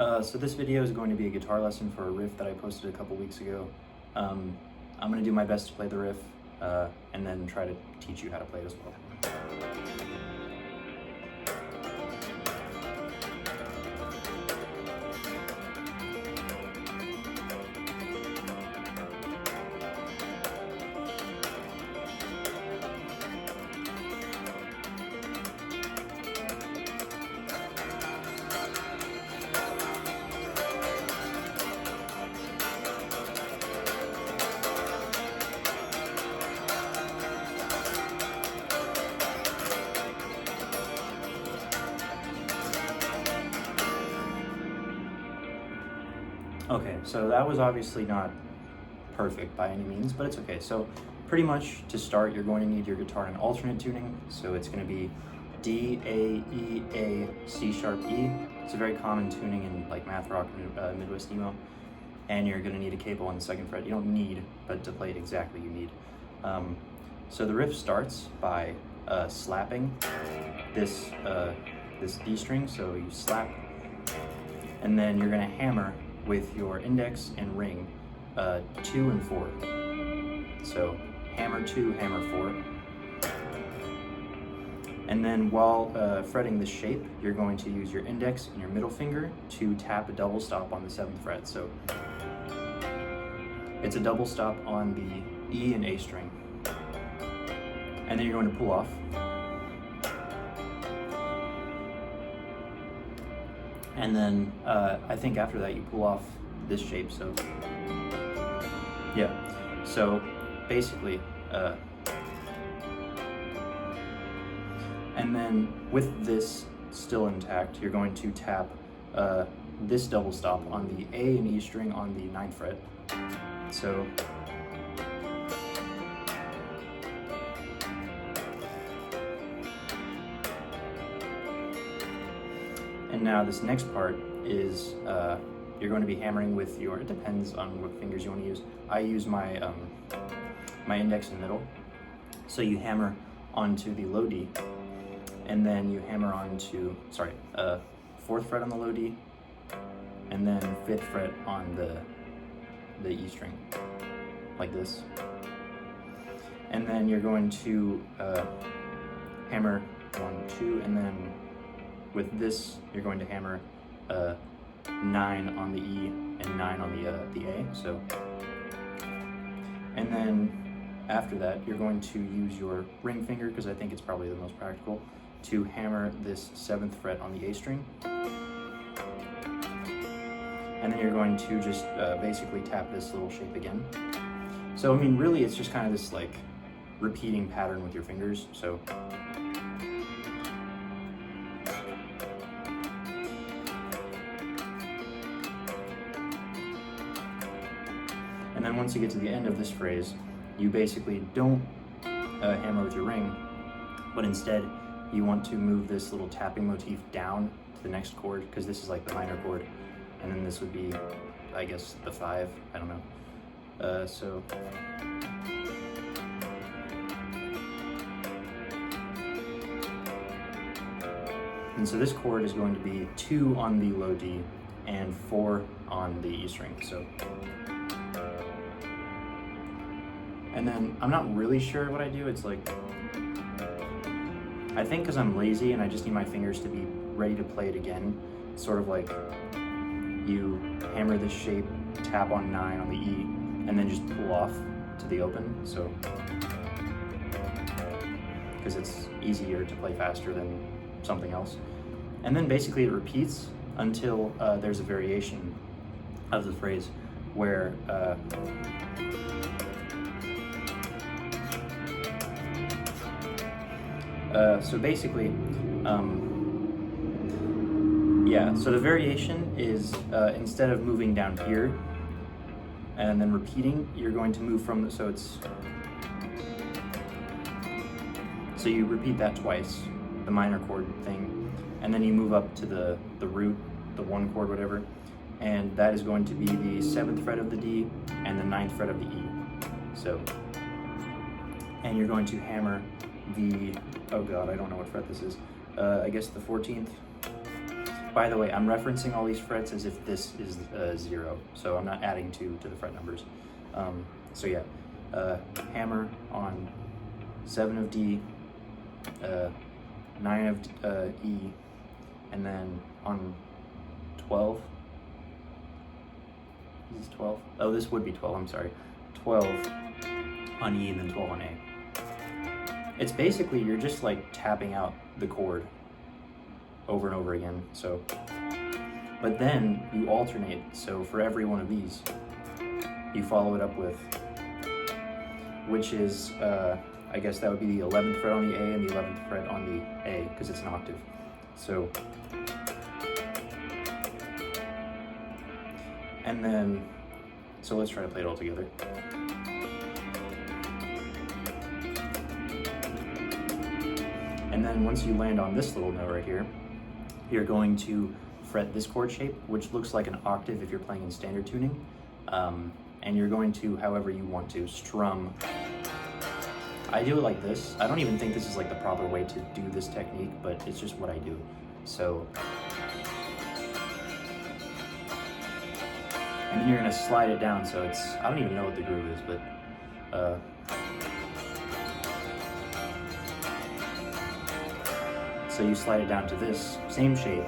So this video is going to be a guitar lesson for a riff that I posted a couple weeks ago. I'm going to do my best to play the riff and then try to teach you how to play it as well. Okay, so that was obviously not perfect by any means, but it's okay. So pretty much to start, you're going to need your guitar in alternate tuning. So it's going to be D, A, E, A, C sharp, E. It's a very common tuning in like Mathrock, Midwest emo. And you're going to need a capo on the second fret. You don't need, but to play it exactly you need. So the riff starts by slapping this D string. So you slap, and then you're going to hammer with your index and ring 2 and 4. So hammer 2, hammer 4. And then while fretting the shape, you're going to use your index and your middle finger to tap a double stop on the 7th fret. So it's a double stop on the E and A string. And then you're going to pull off. And then I think after that you pull off this shape, so yeah. So basically, and then with this still intact, you're going to tap this double stop on the A and E string on the 9th fret. So and now this next part is you're going to be hammering with your, it depends on what fingers you want to use. I use my my index and middle. So you hammer onto the low D, and then you hammer onto, 4th fret on the low D, and then 5th fret on the E string, like this. And then you're going to hammer 1, 2, and then with this, you're going to hammer 9 on the E and 9 on the A. So, and then after that, you're going to use your ring finger, because I think it's probably the most practical, to hammer this 7th fret on the A string. And then you're going to just basically tap this little shape again. So I mean, really, it's just kind of this like repeating pattern with your fingers. So. And then once you get to the end of this phrase, you basically don't hammer with your ring, but instead you want to move this little tapping motif down to the next chord, because this is like the minor chord, and then this would be, I guess, the 5, I don't know. So. And so this chord is going to be 2 on the low D and 4 on the E string. So. And then I'm not really sure what I do. It's like, I think because I'm lazy and I just need my fingers to be ready to play it again. It's sort of like you hammer this shape, tap on 9 on the E, and then just pull off to the open. So, because it's easier to play faster than something else. And then basically it repeats until there's a variation of the phrase where so basically, yeah, so the variation is instead of moving down here and then repeating, you're going to move from, so you repeat that twice, the minor chord thing, and then you move up to the root, the 1 chord, whatever, and that is going to be the 7th fret of the D and the 9th fret of the E. So, and you're going to hammer the, oh god, I don't know what fret this is, I guess the 14th, By the way, I'm referencing all these frets as if this is 0, so I'm not adding 2 to the fret numbers. So yeah, hammer on 7 of D, 9 of E, and then on 12. Is this 12? Oh, this would be 12, I'm sorry. 12 on E and then 12 on A. It's basically, you're just like tapping out the chord over and over again, so. But then you alternate, so for every one of these, you follow it up with, which is, I guess that would be the 11th fret on the A and the 11th fret on the A, because it's an octave. So, and then, so let's try to play it all together. And then once you land on this little note right here, you're going to fret this chord shape, which looks like an octave if you're playing in standard tuning. And you're going to, however you want to, strum. I do it like this. I don't even think this is like the proper way to do this technique, but it's just what I do. So, and then you're gonna slide it down, so it's, I don't even know what the groove is, but so you slide it down to this same shape,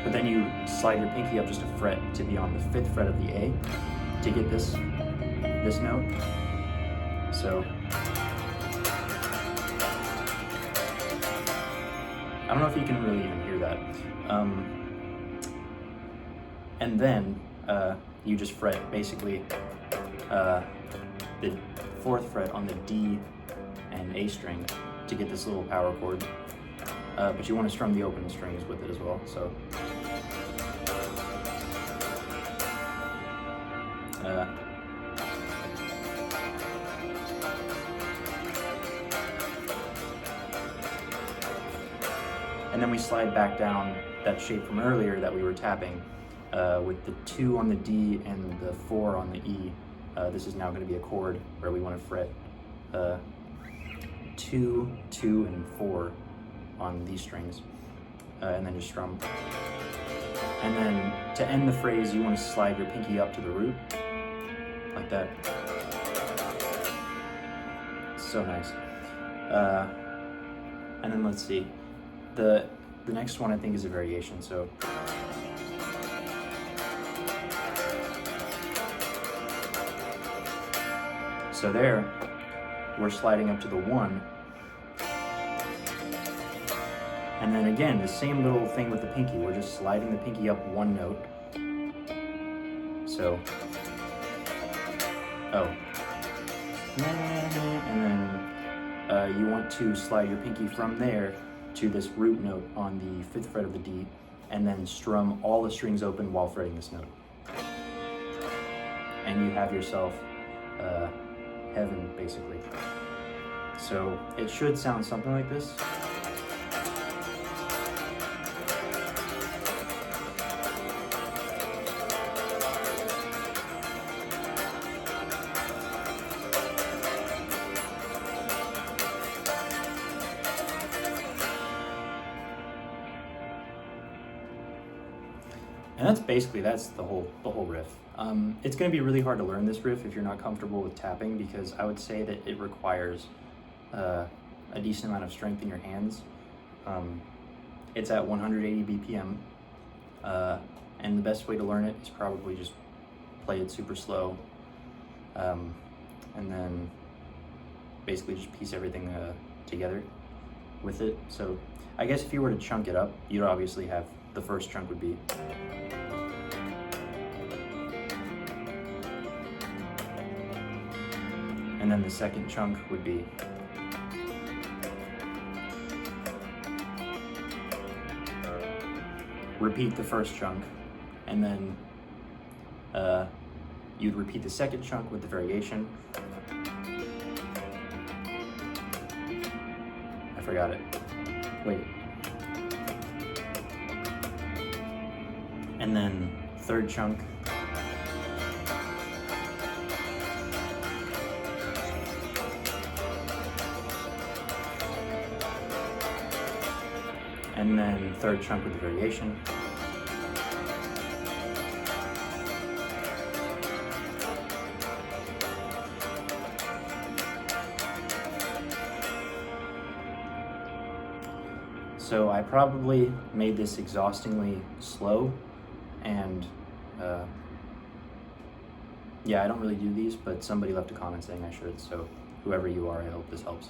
but then you slide your pinky up just a fret to be on the 5th fret of the A to get this note. So I don't know if you can really even hear that. And then you just fret basically the 4th fret on the D and A string to get this little power chord. But you want to strum the open strings with it as well. So and then we slide back down that shape from earlier that we were tapping with the 2 on the D and the 4 on the E. This is now going to be a chord where we want to fret 2, 2, and 4 on these strings, and then just strum. And then to end the phrase, you want to slide your pinky up to the root, like that. So nice. And then let's see. The next one I think is a variation, so. So there, we're sliding up to the 1. And then again, the same little thing with the pinky. We're just sliding the pinky up 1 note. So, oh. And then you want to slide your pinky from there to this root note on the 5th fret of the D, and then strum all the strings open while fretting this note. And you have yourself heaven, basically. So it should sound something like this. And that's basically, that's the whole riff. It's going to be really hard to learn this riff if you're not comfortable with tapping, because I would say that it requires a decent amount of strength in your hands. It's at 180 BPM, and the best way to learn it is probably just play it super slow, and then basically just piece everything together with it. So I guess if you were to chunk it up, you'd obviously have, the first chunk would be, and then the second chunk would be, repeat the first chunk, and then you'd repeat the second chunk with the variation. I forgot it. Wait. And then third chunk. And then third chunk with the variation. So I probably made this exhaustingly slow, and yeah, I don't really do these, but somebody left a comment saying I should, so whoever you are, I hope this helps.